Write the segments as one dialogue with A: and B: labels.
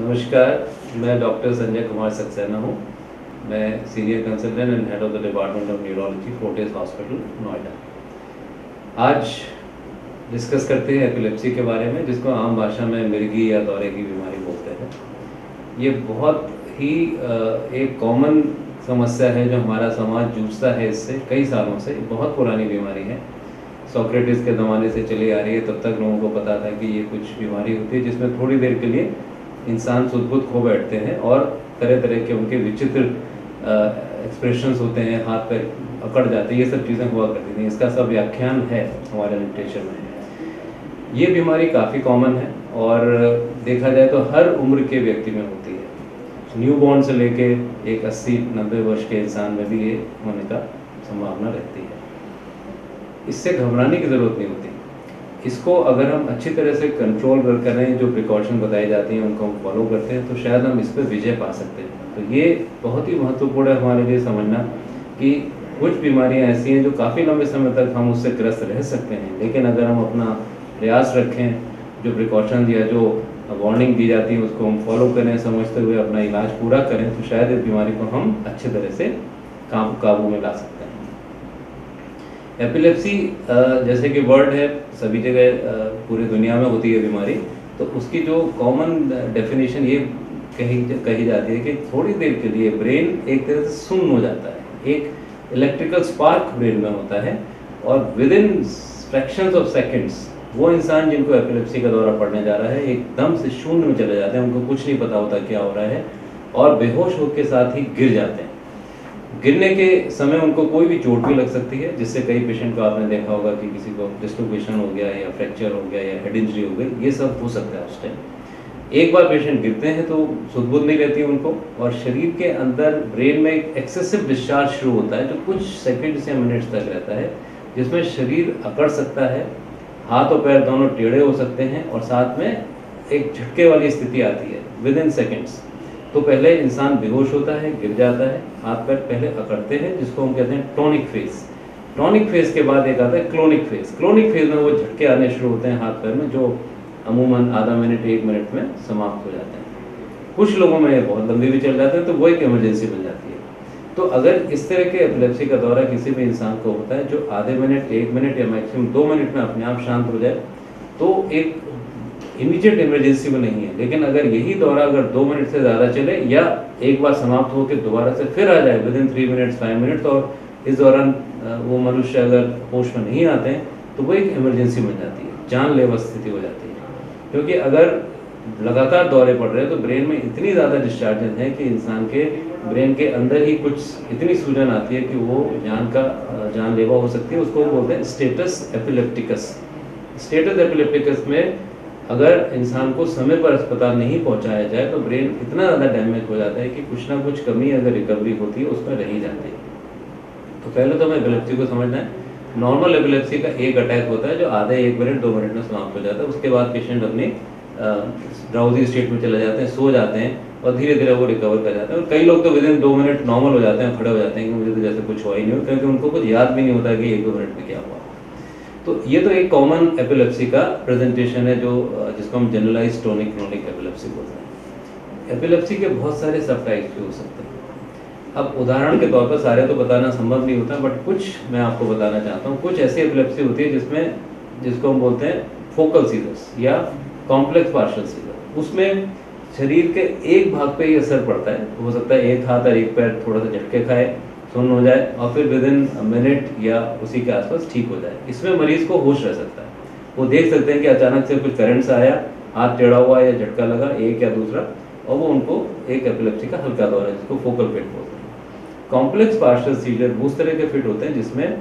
A: नमस्कार, मैं डॉक्टर संजय कुमार सक्सेना हूँ। मैं senior consultant and head of the department of neurology, Fortis hospital, Noida. आज डिस्कस करते हैं एपिलेप्सी के बारे में, जिसको आम भाषा में मिर्गी या दौरे की बीमारी बोलते हैं। ये बहुत ही एक कॉमन समस्या है जो हमारा समाज जूझता है इससे कई सालों से। बहुत पुरानी बीमारी है, सोक्रेटिस के ज़माने से चली आ रही है। तब तक लोगों को पता था कि ये कुछ बीमारी होती है जिसमें थोड़ी देर के लिए इंसान सुध-बुध खो बैठते हैं और तरह तरह के उनके विचित्र एक्सप्रेशंस होते हैं, हाथ पैर अकड़ जाते हैं, ये सब चीज़ें हुआ करती थी। इसका सब व्याख्यान है हमारे लिटरेचर में। ये बीमारी काफ़ी कॉमन है और देखा जाए तो हर उम्र के व्यक्ति में होती है। न्यूबॉर्न से लेके एक 80-90 वर्ष के इंसान में भी ये होने का संभावना रहती है। इससे घबराने की ज़रूरत नहीं होती। इसको अगर हम अच्छी तरह से कंट्रोल करें, जो प्रिकॉशन बताई जाती हैं उनको हम फॉलो करते हैं, तो शायद हम इस पर विजय पा सकते हैं। तो ये बहुत ही महत्वपूर्ण है हमारे लिए समझना कि कुछ बीमारियां ऐसी हैं जो काफ़ी लंबे समय तक हम उससे ग्रस्त रह सकते हैं, लेकिन अगर हम अपना प्रयास रखें, जो प्रिकॉशन या जो वार्निंग दी जाती है उसको हम फॉलो करें, समझते हुए अपना इलाज पूरा करें, तो शायद इस बीमारी को हम अच्छे तरह से काबू में ला सकते हैं। एपिलेप्सी जैसे कि वर्ड है, सभी जगह पूरी दुनिया में होती है बीमारी। तो उसकी जो कॉमन डेफिनेशन ये कही जाती है कि थोड़ी देर के लिए ब्रेन एक तरह से सुन्न हो जाता है, एक इलेक्ट्रिकल स्पार्क ब्रेन में होता है और with in fractions of seconds वो इंसान जिनको एपिलेप्सी का दौरा पड़ने जा रहा है एकदम से शून्य में चले जाते हैं। उनको कुछ नहीं पता होता क्या हो रहा है और बेहोश होकर के साथ ही गिर जाते हैं। गिरने के समय उनको कोई भी चोट भी लग सकती है, जिससे कई पेशेंट को आपने देखा होगा कि किसी को डिस्लोकेशन हो गया या फ्रैक्चर हो गया या हेड इंजरी हो गई, ये सब हो सकता है उस टाइम। एक बार पेशेंट गिरते हैं तो सुध-बुध नहीं रहती उनको और शरीर के अंदर ब्रेन में एक एक्सेसिव डिस्चार्ज शुरू होता है जो कुछ सेकंड्स या मिनट्स तक रहता है, जिसमें शरीर अकड़ सकता है, हाथ और पैर दोनों टेढ़े हो सकते हैं और साथ में एक झटके वाली स्थिति आती है विद इन सेकेंड्स। तो पहले इंसान बेहोश होता है, गिर जाता है, हाथ पैर पहले अकड़ते हैं, जिसको हम कहते हैं टॉनिक फेज। टॉनिक फेज के बाद एक आता है क्लोनिक फेज। क्लोनिक फेज में वो झटके आने शुरू होते हैं हाथ पैर में, जो अमूमन आधा मिनट 1 मिनट में समाप्त हो जाते हैं। कुछ लोगों में बहुत लंबी भी चल जाते हैं, तो वो एक इमरजेंसी बन जाती है। तो अगर इस तरह के एपिलेप्सी का दौरा किसी भी इंसान को होता है जो आधे मिनट, 1 मिनट या मैक्सिमम 2 मिनट में अपने आप शांत हो जाए, तो एक इमीडिएट इमरजेंसी में नहीं है। लेकिन अगर यही दौरा अगर 2 मिनट से ज़्यादा चले या एक बार समाप्त होकर दोबारा से फिर आ जाए विद इन 3 मिनट्स 5 मिनट्स और इस दौरान वो मनुष्य अगर होश में नहीं आते हैं, तो वो एक इमरजेंसी बन जाती है, जानलेवा स्थिति हो जाती है। क्योंकि अगर लगातार दौरे पड़ रहे हैं तो ब्रेन में इतनी ज़्यादा डिस्चार्जेस हैं कि इंसान के ब्रेन के अंदर ही कुछ इतनी सूजन आती है कि वो जानलेवा हो सकती है। उसको बोलते हैं स्टेटस एपिलेप्टिकस। स्टेटस एपिलेप्टिकस में अगर इंसान को समय पर अस्पताल नहीं पहुंचाया जाए तो ब्रेन इतना ज़्यादा डैमेज हो जाता है कि कुछ ना कुछ कमी अगर रिकवरी होती है उसमें रह ही जाती है। तो पहले तो हमें एपिलेप्सी को समझना है। नॉर्मल एपिलेप्सी का एक अटैक होता है जो आधे 1 मिनट 2 मिनट में समाप्त हो जाता है। उसके बाद पेशेंट अपनी ड्राउजी स्टेट में चले जाते हैं, सो जाते हैं और धीरे धीरे वो रिकवर कर जाते हैं। और कई लोग तो विद इन 2 मिनट नॉर्मल हो जाते हैं, खड़े हो जाते हैं कि मुझे तो जैसे कुछ हुआ ही नहीं हो, क्योंकि उनको कुछ याद भी नहीं होता कि 1-2 मिनट में क्या हुआ। तो ये तो एक कॉमन एपिलेप्सी का प्रेजेंटेशन है, जो जिसको हम जनरलाइज टॉनिक क्रोनिक एपिलेप्सी बोलते हैं। एपिलेप्सी के बहुत सारे सब टाइप्स भी हो सकते हैं। अब उदाहरण के तौर पर सारे तो बताना संभव नहीं होता, बट कुछ मैं आपको बताना चाहता हूँ। कुछ ऐसी एपिलेप्सी होती है जिसको हम बोलते हैं फोकल सीजर्स या कॉम्प्लेक्स पार्शियल सीजर। उसमें शरीर के एक भाग पे ही असर पड़ता है। हो सकता है एक हाथ और एक पैर थोड़ा सा झटके खाए, सुन्न हो जाए और फिर विद इन मिनट या उसी के आसपास ठीक हो जाए। इसमें मरीज को होश रह सकता है। वो देख सकते हैं कि अचानक से कुछ करंट सा आया, हाथ टेढ़ा हुआ या झटका लगा, एक या दूसरा, और वो उनको एक एपिलेप्सी का हल्का दौरा है जिसको फोकल फिट बोलते हैं। कॉम्प्लेक्स पार्शियल सीजर उस तरह के फिट होते हैं जिसमें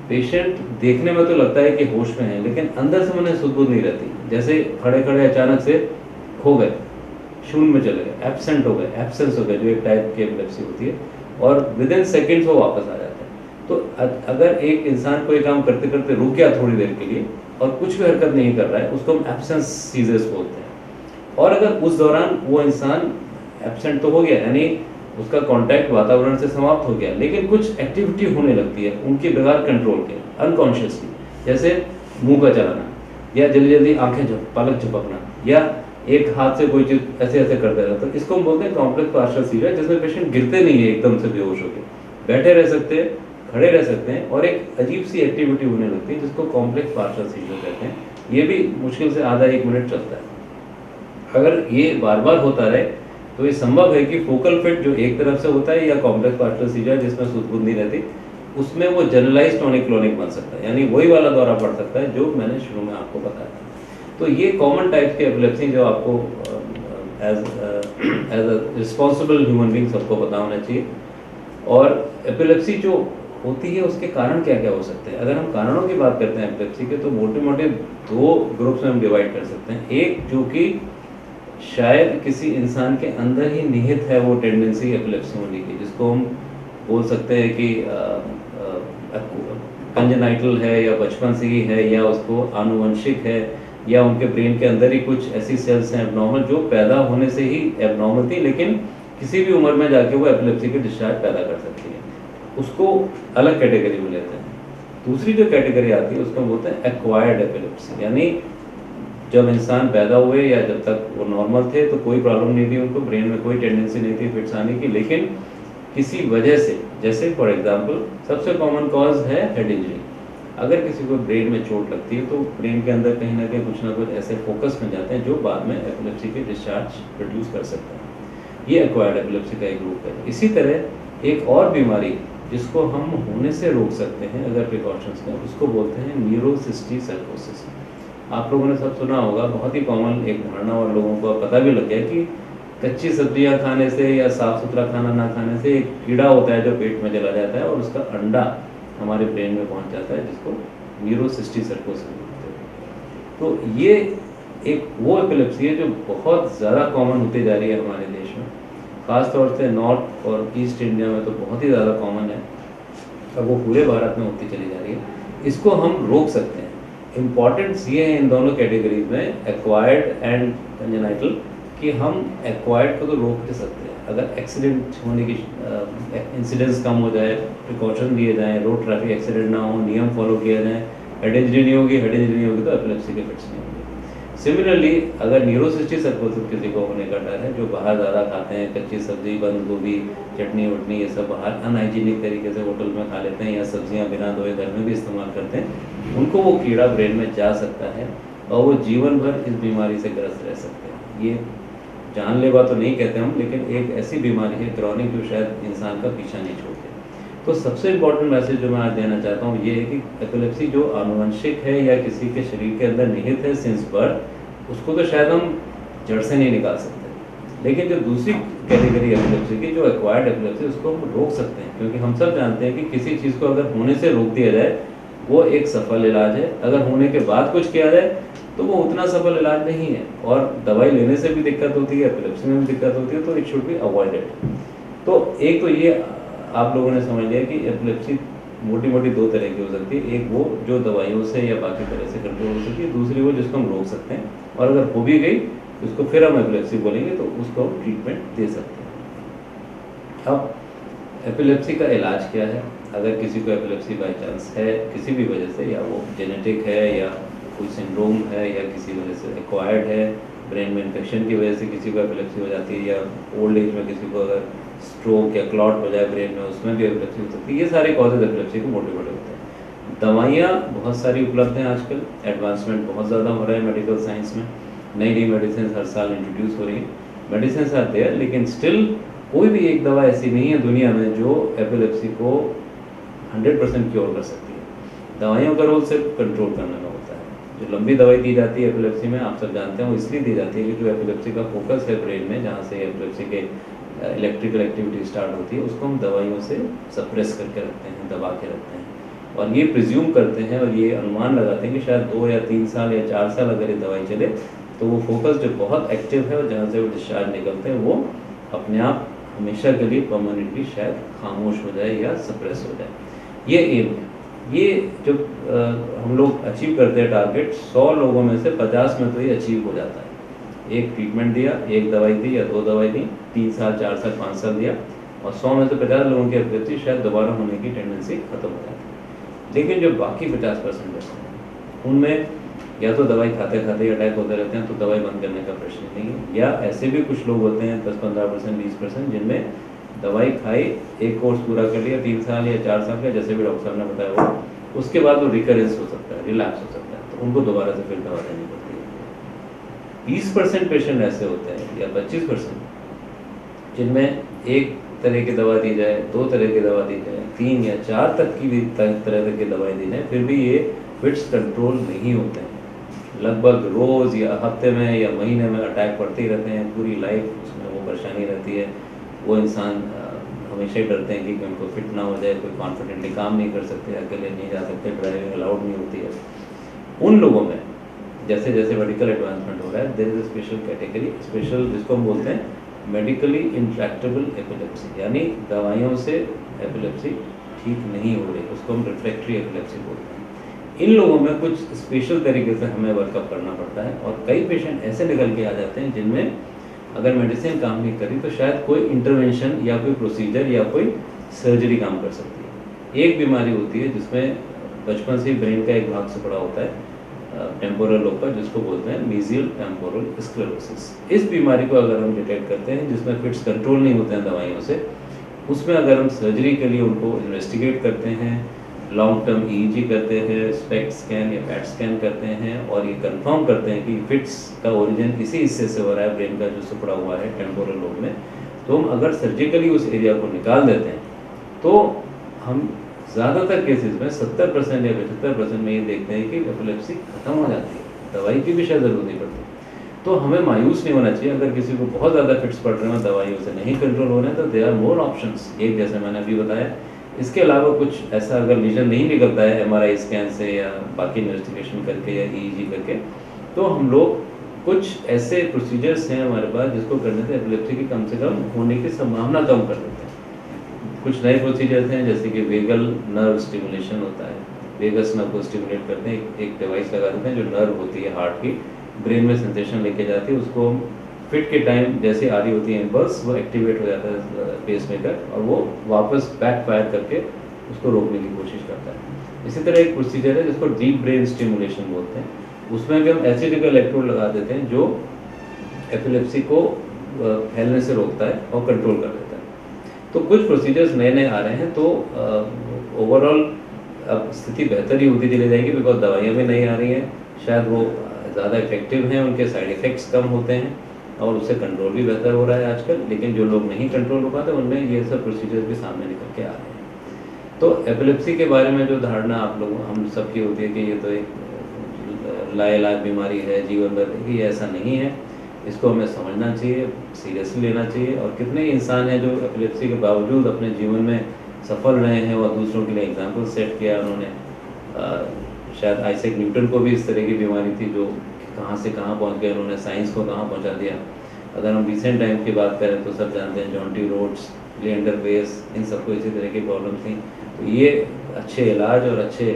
A: पेशेंट देखने में तो लगता है कि होश में है, लेकिन अंदर से उन्हें सुध-बुध नहीं रहती। जैसे खड़े खड़े अचानक से खो गए, शून्य में चले गए, एब्सेंट हो गए, एब्सेंस हो गए, जो एक टाइप की एपिलेप्सी होती है, और विद इन सेकेंड्स वो वापस आ जाते हैं। तो अगर एक इंसान कोई काम करते करते रुक गया थोड़ी देर के लिए और कुछ भी हरकत नहीं कर रहा है, उसको हम एब्सेंस सीजर्स बोलते हैं। और अगर उस दौरान वो इंसान एब्सेंट तो हो गया, यानी उसका कांटेक्ट वातावरण से समाप्त हो गया, लेकिन कुछ एक्टिविटी होने लगती है उनके बगैर कंट्रोल के, अनकॉन्शियसली, जैसे मुंह का चलाना या जल्दी जल्दी आंखें पलक झपकना या एक हाथ से कोई चीज ऐसे ऐसे करते रहता है, तो इसको हम बोलते हैं कॉम्प्लेक्स पार्शियल सीजर, जिसमें पेशेंट गिरते नहीं है एकदम से बेहोश होकर, बैठे रह सकते हैं, खड़े रह सकते हैं, और एक अजीब सी एक्टिविटी होने लगती है जिसको कॉम्प्लेक्स पार्शियल सीजर कहते हैं। ये भी मुश्किल से आधा 1 मिनट चलता है। अगर ये बार बार होता रहे तो ये संभव है कि फोकल फिट जो एक तरफ से होता है या कॉम्प्लेक्स पार्शियल सीजर जिसमें सुध-बुध नहीं रहती, उसमें वो जनरलाइज्ड टॉनिक क्लोनिक बन सकता है, यानी वही वाला दौरा पड़ सकता है जो मैंने शुरू में आपको बताया था। तो ये कॉमन टाइप्स के एपिलेप्सी जो आपको as a responsible human being सबको पता होना चाहिए। और एपिलेप्सी जो होती है उसके कारण क्या क्या हो सकते हैं। अगर हम कारणों की बात करते हैं एपिलेप्सी के, तो मोटे मोटे 2 ग्रुप्स में हम डिवाइड कर सकते हैं। एक जो कि शायद किसी इंसान के अंदर ही निहित है वो टेंडेंसी एपिलेप्सी होने की, जिसको हम बोल सकते हैं कि कंजेनाइटल है या बचपन से ही है या उसको आनुवंशिक है या उनके ब्रेन के अंदर ही कुछ ऐसी सेल्स हैं एबनॉर्मल जो पैदा होने से ही एबनॉर्मल थी, लेकिन किसी भी उम्र में जाके वो एपिलेप्सी के डिस्चार्ज पैदा कर सकती है। उसको अलग कैटेगरी में लेते हैं। दूसरी जो कैटेगरी आती है उसको बोलते हैं एक्वायर्ड एपिलेप्सी, यानी जब इंसान पैदा हुए या जब तक वो नॉर्मल थे तो कोई प्रॉब्लम नहीं थी, उनको ब्रेन में कोई टेंडेंसी नहीं थी फिट्स आने की, लेकिन किसी वजह से, जैसे फॉर एग्जांपल सबसे कॉमन कॉज है हेड इंजरी। अगर किसी को ब्रेन में चोट लगती है तो ब्रेन के अंदर कहीं ना कहीं कुछ ना कुछ ऐसे फोकस में जाते हैं जो बाद में एपिलेप्सी के डिस्चार्ज प्रोड्यूस कर सकते हैं। ये एक्वायर्ड एपिलेप्सी का एक ग्रुप है। इसी तरह एक और बीमारी जिसको हम होने से रोक सकते हैं अगर प्रिकॉशंस लें, उसको बोलते हैं न्यूरोसिस्टिक सर्कोसिस। आप लोगों ने सब सुना होगा, बहुत ही कॉमन एक धारणा और लोगों को पता भी लग गया कि कच्ची सब्जियां खाने से या साफ सुथरा खाना ना खाने से एक कीड़ा होता है जो पेट में चला जाता है और उसका अंडा हमारे ब्रेन में पहुंच जाता है, जिसको न्यूरोसिस्टिक सर्कोसिस बोलते हैं। तो ये एक वो एपिलेप्सी है जो बहुत ज़्यादा कॉमन होती जा रही है हमारे देश में, ख़ास तौर से नॉर्थ और ईस्ट इंडिया में तो बहुत ही ज़्यादा कॉमन है और वो पूरे भारत में होती चली जा रही है। इसको हम रोक सकते हैं। इम्पॉर्टेंस ये है इन दोनों कैटेगरीज में, एक्वायर्ड एंड कंजेनाइटल, कि हम एक्वायर्ड को तो रोक नहीं सकते हैं। अगर एक्सीडेंट होने की इंसिडेंस कम हो जाए, प्रिकॉशन दिए जाएँ, रोड ट्रैफिक एक्सीडेंट ना हो, नियम फॉलो किया जाए, हेड इंजरी नहीं होगी, हेड इंजरी नहीं होगी तो एपिलेप्सी के फिट्स नहीं होंगे। सिमिलरली अगर न्यूरोसिस्टिक सर्कोसिस किसी को होने का डर है, जो बाहर ज़्यादा खाते हैं, कच्ची सब्जी, बंद गोभी, चटनी वटनी, ये सब बाहर अनहाइजीनिक तरीके से होटल में खा लेते हैं या सब्जियां बिना धोए घर में भी इस्तेमाल करते हैं, उनको वो कीड़ा ब्रेन में जा सकता है और वो जीवन भर इस बीमारी से ग्रस्त रह सकते हैं। ये जानलेवा तो नहीं कहते हम, लेकिन एक ऐसी बीमारी है क्रॉनिक जो शायद इंसान का पीछा नहीं छोड़ती। तो सबसे इम्पोर्टेंट मैसेज जो मैं आज देना चाहता हूँ ये है कि एपिलेप्सी जो आनुवंशिक है या किसी के शरीर के अंदर निहित है सिंस बर्थ, उसको तो शायद हम जड़ से नहीं निकाल सकते, लेकिन जो दूसरी कैटेगरी एपिलेप्सी की जो एक्वायर्ड एपिलेप्सी, उसको हम रोक सकते हैं। क्योंकि हम सब जानते हैं कि किसी चीज़ को अगर होने से रोक दिया जाए वो एक सफल इलाज है, अगर होने के बाद कुछ किया जाए तो वो उतना सफल इलाज नहीं है और दवाई लेने से भी दिक्कत होती है, एपिलेप्सी में भी दिक्कत होती है, तो इट शुड बी अवॉइडेड। तो एक तो ये आप लोगों ने समझ लिया कि एपिलेप्सी मोटी मोटी 2 तरह की हो सकती है, एक वो जो दवाइयों से या बाकी तरह से कंट्रोल हो सकती है, दूसरी वो जिसको हम रोक सकते हैं और अगर हो भी गई उसको फिर हम एपिलेप्सी बोलेंगे तो उसको हम ट्रीटमेंट दे सकते हैं। अब एपिलेप्सी का इलाज क्या है? अगर किसी को एपिलेप्सी बाई चांस है किसी भी वजह से, या वो जेनेटिक है या कोई सिंड्रोम है या किसी वजह से एक्वायर्ड है, ब्रेन में इन्फेक्शन की वजह से किसी को एपिलेप्सी हो जाती है, या ओल्ड एज में किसी को अगर स्ट्रोक या क्लॉट हो जाए ब्रेन में, उसमें भी एपिलेप्सी हो सकती है। ये सारे कॉजेज एपिलेप्सी के मोटे मोटे होते हैं। दवाइयाँ बहुत सारी उपलब्ध हैं आजकल, एडवांसमेंट बहुत ज़्यादा हो रहा है मेडिकल साइंस में, नई नई मेडिसिन हर साल इंट्रोड्यूस हो रही हैं, मेडिसिन आते हैं, लेकिन स्टिल कोई भी एक दवा ऐसी नहीं है दुनिया में जो एपिलेप्सी को 100% क्योर कर सकती है। दवाइयों का रोल सिर्फ कंट्रोल करने में होता है। जो लंबी दवाई दी जाती है एपिलेप्सी में, आप सब जानते हैं, वो इसलिए दी जाती है कि जो एपिलेप्सी का फोकस है ब्रेन में, जहाँ से एपिलेप्सी के इलेक्ट्रिकल एक्टिविटी स्टार्ट होती है, उसको हम दवाइयों से सप्रेस करके रखते हैं, दबा के रखते हैं, और ये प्रिज्यूम करते हैं और ये अनुमान लगाते हैं कि शायद 2 या 3 साल या 4 साल अगर ये दवाई चले तो वो फोकस जो बहुत एक्टिव है और जहाँ से वो डिस्चार्ज निकलते हैं वो अपने आप हमेशा के लिए परमानेंटली शायद खामोश हो जाए या सप्रेस हो जाए। ये एम है। ये जो हम लोग अचीव करते हैं टारगेट, 100 लोगों में से 50 में तो ये अचीव हो जाता है। एक ट्रीटमेंट दिया, एक दवाई दी या 2 दवाई दी, 3 साल 4 साल 5 साल दिया, और 100 में से 50 लोगों की एपिलेप्सी शायद दोबारा होने की टेंडेंसी खत्म हो जाती है। लेकिन जो बाकी 50% बचते हैं उनमें या तो दवाई खाते खाते ही अटैक होते रहते हैं तो दवाई बंद करने का प्रश्न नहीं है, या ऐसे भी कुछ लोग होते हैं 10-15%, 20% जिनमें दवाई खाई, एक कोर्स पूरा कर लिया 3 साल या 4 साल का, जैसे भी डॉक्टर साहब ने बताया वो, उसके बाद वो रिकरेंस हो सकता है, रिलैप्स हो सकता है, तो उनको दोबारा से फिर दवा देनी पड़ती है। 20% पेशेंट ऐसे होते हैं या 25% जिनमें एक तरह की दवा दी जाए, 2 तरह की दवा दी जाए, 3 या 4 तक की भी तरह की दवाई दी जाए, फिर भी ये फिट्स कंट्रोल नहीं होते हैं। लगभग रोज़ या हफ्ते में या महीने में अटैक पड़ते ही रहते हैं, पूरी लाइफ उसमें वो परेशानी रहती है। वो इंसान हमेशा ही डरते हैं कि उनको फिट ना हो जाए, कोई कॉन्फिडेंटली काम नहीं कर सकते, अकेले नहीं जा सकते, ड्राइविंग अलाउड नहीं होती है। उन लोगों में जैसे जैसे मेडिकल एडवांसमेंट हो रहा है, there is a special category, special जिसको हम बोलते हैं मेडिकली इंट्रैक्टेबल एपिलेप्सी, यानी दवाइयों से एपिलेप्सी ठीक नहीं हो रही, उसको हम रिफ्रैक्टरी एपिलेप्सी बोलते हैं। इन लोगों में कुछ स्पेशल तरीके से हमें वर्कअप करना पड़ता है, और कई पेशेंट ऐसे निकल के आ जाते हैं जिनमें अगर मेडिसिन काम नहीं करी तो शायद कोई इंटरवेंशन या कोई प्रोसीजर या कोई सर्जरी काम कर सकती है। एक बीमारी होती है जिसमें बचपन से ब्रेन का एक भाग सिकुड़ा होता है, टेम्पोरल लोब का, जिसको बोलते हैं मीजियल टेम्पोरल स्क्लेरोसिस। इस बीमारी को अगर हम डिटेक्ट करते हैं जिसमें फिट्स कंट्रोल नहीं होते हैं दवाइयों से, उसमें अगर हम सर्जरी के लिए उनको इन्वेस्टिगेट करते हैं, लॉन्ग टर्म ईईजी करते हैं, स्पेक्ट स्कैन या पैट स्कैन करते हैं, और ये कंफर्म करते हैं कि फिट्स का ओरिजिन इसी हिस्से से हो रहा है, ब्रेन का जो सिकुड़ा हुआ है टेम्पोरल लोब में, तो हम अगर सर्जिकली उस एरिया को निकाल देते हैं तो हम ज़्यादातर केसेस में 70% या 75% में ये देखते हैं कि एपिलेप्सी खत्म हो जाती है, दवाई की भी शायद ज़रूरत नहीं पड़ती। तो हमें मायूस नहीं होना चाहिए अगर किसी को बहुत ज़्यादा फिट्स पड़ रहे हैं, दवाइयों से नहीं कंट्रोल हो रहे हैं, तो देयर आर मोर ऑप्शंस, एक जैसे मैंने अभी बताया। इसके अलावा कुछ ऐसा अगर लीजन नहीं निकलता है एमआरआई स्कैन से या बाकी इन्वेस्टिगेशन करके या ईईजी करके, तो हम लोग कुछ ऐसे प्रोसीजर्स हैं हमारे पास जिसको करने से एपिलेप्सी की कम से कम होने की संभावना कम कर देते हैं। कुछ नए प्रोसीजर्स हैं जैसे कि वेगल नर्व स्टिमुलेशन होता है, वेगस नर्व को स्टिमुलेट करते हैं, एक डिवाइस लगा देते हैं जो नर्व होती है हार्ट की, ब्रेन में सेंसेशन लेके जाती है, उसको फिट के टाइम जैसे आ रही होती है इम्पल्स, वो एक्टिवेट हो जाता है पेस मेकर, और वो वापस बैक फायर करके उसको रोकने की कोशिश करता है। इसी तरह एक प्रोसीजर है जिसको डीप ब्रेन स्टिमुलेशन बोलते हैं, उसमें भी हम एसिडिक इलेक्ट्रोड लगा देते हैं जो एपिलेप्सी को फैलने से रोकता है और कंट्रोल कर देता है। तो कुछ प्रोसीजर्स नए नए आ रहे हैं, तो ओवरऑल अब स्थिति बेहतर ही होती चली जाएगी, बिकॉज दवाइयाँ भी नई आ रही हैं, शायद वो ज़्यादा इफेक्टिव हैं, उनके साइड इफ़ेक्ट्स कम होते हैं, और उससे कंट्रोल भी बेहतर हो रहा है आजकल। लेकिन जो लोग नहीं कंट्रोल हो पाते उनमें ये सब प्रोसीजर भी सामने निकल के आ रहे हैं। तो एपिलेप्सी के बारे में जो धारणा आप लोग हम सबकी होती है कि ये तो एक लाइलाज बीमारी है, जीवन भर की, ऐसा नहीं है। इसको हमें समझना चाहिए, सीरियसली लेना चाहिए, और कितने इंसान हैं जो एपिलेप्सी के बावजूद अपने जीवन में सफल रहे हैं और दूसरों के लिए एग्जाम्पल सेट किया उन्होंने। शायद आइजैक न्यूटन को भी इस तरह की बीमारी थी जो कहाँ से कहाँ पहुँच गए, उन्होंने साइंस को कहाँ पहुँचा दिया। अगर हम रिसेंट टाइम की बात करें तो सब जानते हैं Jonty Rhodes, Leander Paes, इन सबको इसी तरह की प्रॉब्लम थी। तो ये अच्छे इलाज और अच्छे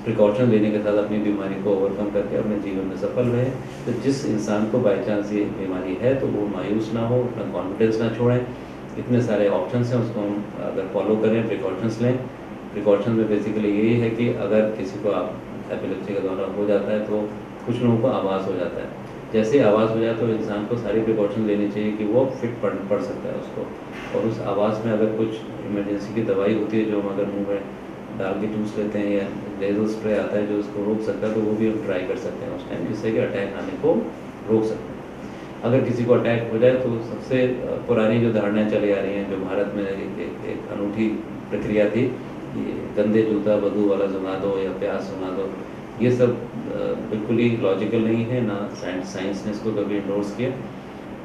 A: प्रिकॉशन लेने के साथ अपनी बीमारी को ओवरकम करके अपने जीवन में सफल रहे। तो जिस इंसान को बाई चांस ये बीमारी है तो वो मायूस ना हो, अपना कॉन्फिडेंस ना छोड़ें। इतने सारे ऑप्शंस हैं, उसको हम अगर फॉलो करें, प्रिकॉशंस लें। प्रिकॉशन में बेसिकली यही है कि अगर किसी को आप एपिलेप्सी का दौरा हो जाता है तो कुछ लोगों को आभास हो जाता है, जैसे आवाज़ हो जाए तो इंसान को सारी प्रिकॉशन लेनी चाहिए कि वो फिट पड़ सकता है उसको। और उस आवाज़ में अगर कुछ इमरजेंसी की दवाई होती है जो हम अगर मुंह में डाल के चूस लेते हैं, या लेजर स्प्रे आता है जो उसको रोक सकता है, तो वो भी हम ट्राई कर सकते हैं उस टाइम, जिससे कि अटैक आने को रोक सकते हैं। अगर किसी को अटैक हो जाए तो सबसे पुरानी जो धारणाएँ चली आ रही हैं, जो भारत में एक अनूठी प्रक्रिया थी, ये गंदे जूता बदबू वाला सुना दो या प्याज सुना दो, ये सब बिल्कुल ही लॉजिकल नहीं है, ना साइंस ने इसको कभी इंडोर्स किया।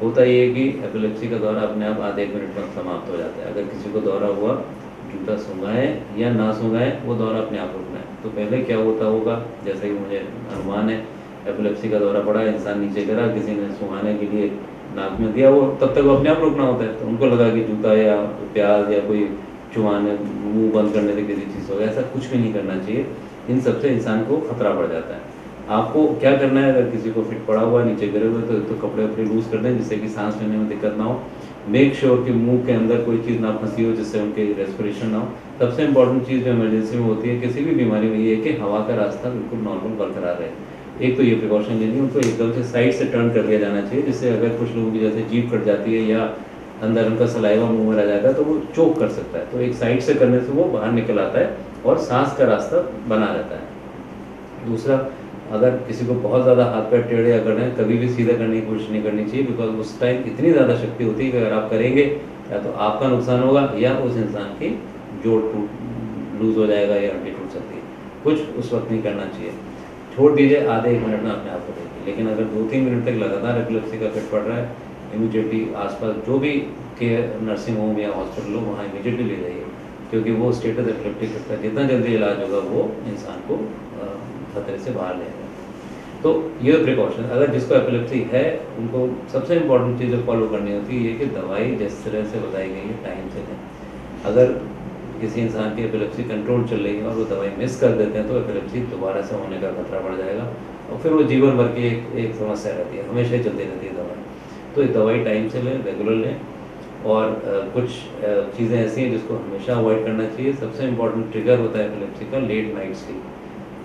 A: होता ये है कि एपिलेप्सी का दौरा अपने आप आधे 1 मिनट में समाप्त हो जाता है। अगर किसी को दौरा हुआ, जूता सूंघाए या ना सूंघाए, वो दौरा अपने आप रुकना है। तो पहले क्या होता होगा, जैसे कि मुझे अनुमान है, एपिलेप्सी का दौरा पड़ा, इंसान नीचे गिरा, किसी ने सूंघाने के लिए नाक में दिया, वो तब तक वो अपने आप रुकना होता है। तो उनको लगा कि जूता या प्याज या कोई चुहाने, मुँह बंद करने से किसी चीज़ हो गया, ऐसा कुछ भी नहीं करना चाहिए। इन सबसे इंसान को खतरा बढ़ जाता है। आपको क्या करना है, अगर किसी को फिट पड़ा हुआ नीचे गिरे हुए तो कपड़े वपड़े लूज कर दें, जिससे कि सांस लेने में दिक्कत ना हो। मेक श्योर कि मुंह के अंदर कोई चीज़ ना फंसी हो जिससे उनके रेस्पिरेशन ना हो। सबसे इंपॉर्टेंट चीज़ जो इमरजेंसी में होती है किसी भी बीमारी में ये है कि हवा का रास्ता बिल्कुल नॉर्मल बरकरार रहे। एक तो ये प्रिकॉशन लेनी है, उनको एकदम से साइड से टर्न कर दिया जाना चाहिए, जिससे अगर कुछ लोगों की जैसे जीभ कट जाती है या अंदर उनका सलाइवा मुंह में रह जाता है तो वो चोक कर सकता है, तो एक साइड से करने से वो बाहर निकल आता है और सांस का रास्ता बना रहता है। दूसरा, अगर किसी को बहुत ज़्यादा हाथ पैर टेढ़े या कर रहे हैं, कभी भी सीधा करने की कोशिश नहीं करनी चाहिए, बिकॉज उस टाइम इतनी ज़्यादा शक्ति होती है कि अगर आप करेंगे या तो आपका नुकसान होगा या उस इंसान की जोड़ टूट लूज हो जाएगा या हड्डी टूट सकती है। कुछ उस वक्त नहीं करना चाहिए, छोड़ दीजिए, आधे एक मिनट में अपने आप को देखिए। लेकिन अगर 2-3 मिनट तक लगातार एपिलेप्सी का फिट पड़ रहा है, इमीडिएटली आसपास जो भी केयर नर्सिंग होम या हॉस्पिटल हो वहाँ इमीडिएटली ले जाइए, क्योंकि वो स्टेटस एपिलेप्टिक का जितना जल्दी इलाज होगा वो इंसान को खतरे से बाहर ले आएगा। तो ये प्रिकॉशन, अगर जिसको एपिलेप्सी है उनको सबसे इम्पोर्टेंट चीज़ फॉलो करनी होती है ये कि दवाई जिस तरह से बताई गई है टाइम से लें। अगर किसी इंसान की एपिलेप्सी कंट्रोल चल रही है और वो दवाई मिस कर देते हैं तो एपिलेप्सी दोबारा से होने का खतरा बढ़ जाएगा और फिर वो जीवन भर की एक समस्या रहती है, हमेशा ही चलती रहती है दवाई। तो ये दवाई टाइम से लें, रेगुलर लें। और कुछ चीज़ें ऐसी हैं जिसको हमेशा अवॉइड करना चाहिए। सबसे इम्पोर्टेंट ट्रिगर होता है एपिलेप्सी का लेट नाइट स्लीप।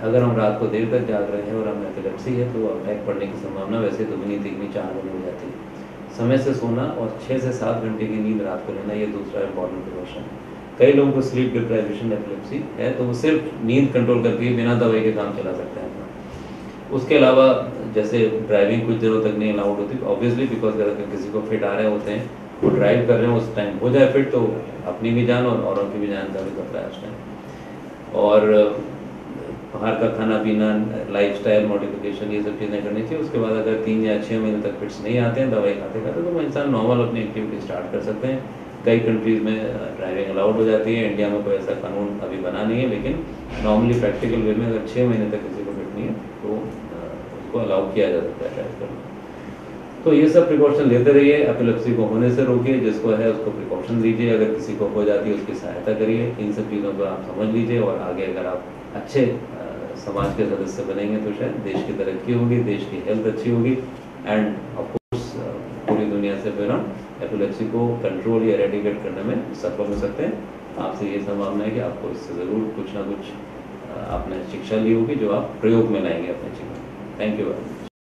A: अगर हम रात को देर तक जाग रहे हैं और हमें एपिलेप्सी है तो अटैक पड़ने की संभावना वैसे दुगनी तिगनी 4 गुनी हो जाती है। समय से सोना और 6 से 7 घंटे की नींद रात को लेना, ये दूसरा इम्पोर्टेंट प्रिकॉशन है। कई लोगों को स्लीप डिप्राइवेशन एपिलेप्सी है तो वो सिर्फ नींद कंट्रोल करके बिना दवाई के काम चला सकते हैं अपना। उसके अलावा जैसे ड्राइविंग कुछ दिनों तक नहीं अलाउड होती, ऑब्वियसली, बिकॉज अगर किसी को फिट आ रहे होते हैं, वो ड्राइव कर रहे हैं, उस टाइम हो जाए फिट तो अपनी भी जान और औरों की भी जान का भी खतरा है उस टाइम। और बाहर का खाना पीना, लाइफस्टाइल मॉडिफिकेशन, ये सब चीज़ें करनी चाहिए। उसके बाद अगर 3 या 6 महीने तक फिट्स नहीं आते हैं दवाई खाते खाते तो वो इंसान नॉर्मल अपनी एक्टिविटी स्टार्ट कर सकते हैं। कई कंट्रीज़ में ड्राइविंग अलाउड हो जाती है, इंडिया में कोई ऐसा कानून अभी बना नहीं है, लेकिन नॉर्मली प्रैक्टिकल वे में अगर 6 महीने तक किसी को फिट नहीं है तो उसको अलाउ किया जा सकता है ड्राइव करना। तो ये सब प्रिकॉशन लेते रहिए, एपिलेप्सी को होने से रोकिए, जिसको है उसको प्रिकॉशन दीजिए, अगर किसी को हो जाती है उसकी सहायता करिए। इन सब चीज़ों को आप समझ लीजिए और आगे अगर आप अच्छे समाज के सदस्य बनेंगे तो शायद देश की तरक्की होगी, देश की हेल्थ अच्छी होगी एंड ऑफकोर्स पूरी दुनिया से फिर हम एपिलेप्सी को कंट्रोल या एरेडिकेट करने में सफल हो सकते हैं। आपसे ये संभावना है कि आपको इससे ज़रूर कुछ ना कुछ आपने शिक्षा ली होगी जो आप प्रयोग में लाएंगे अपने जीवन में। Thank you.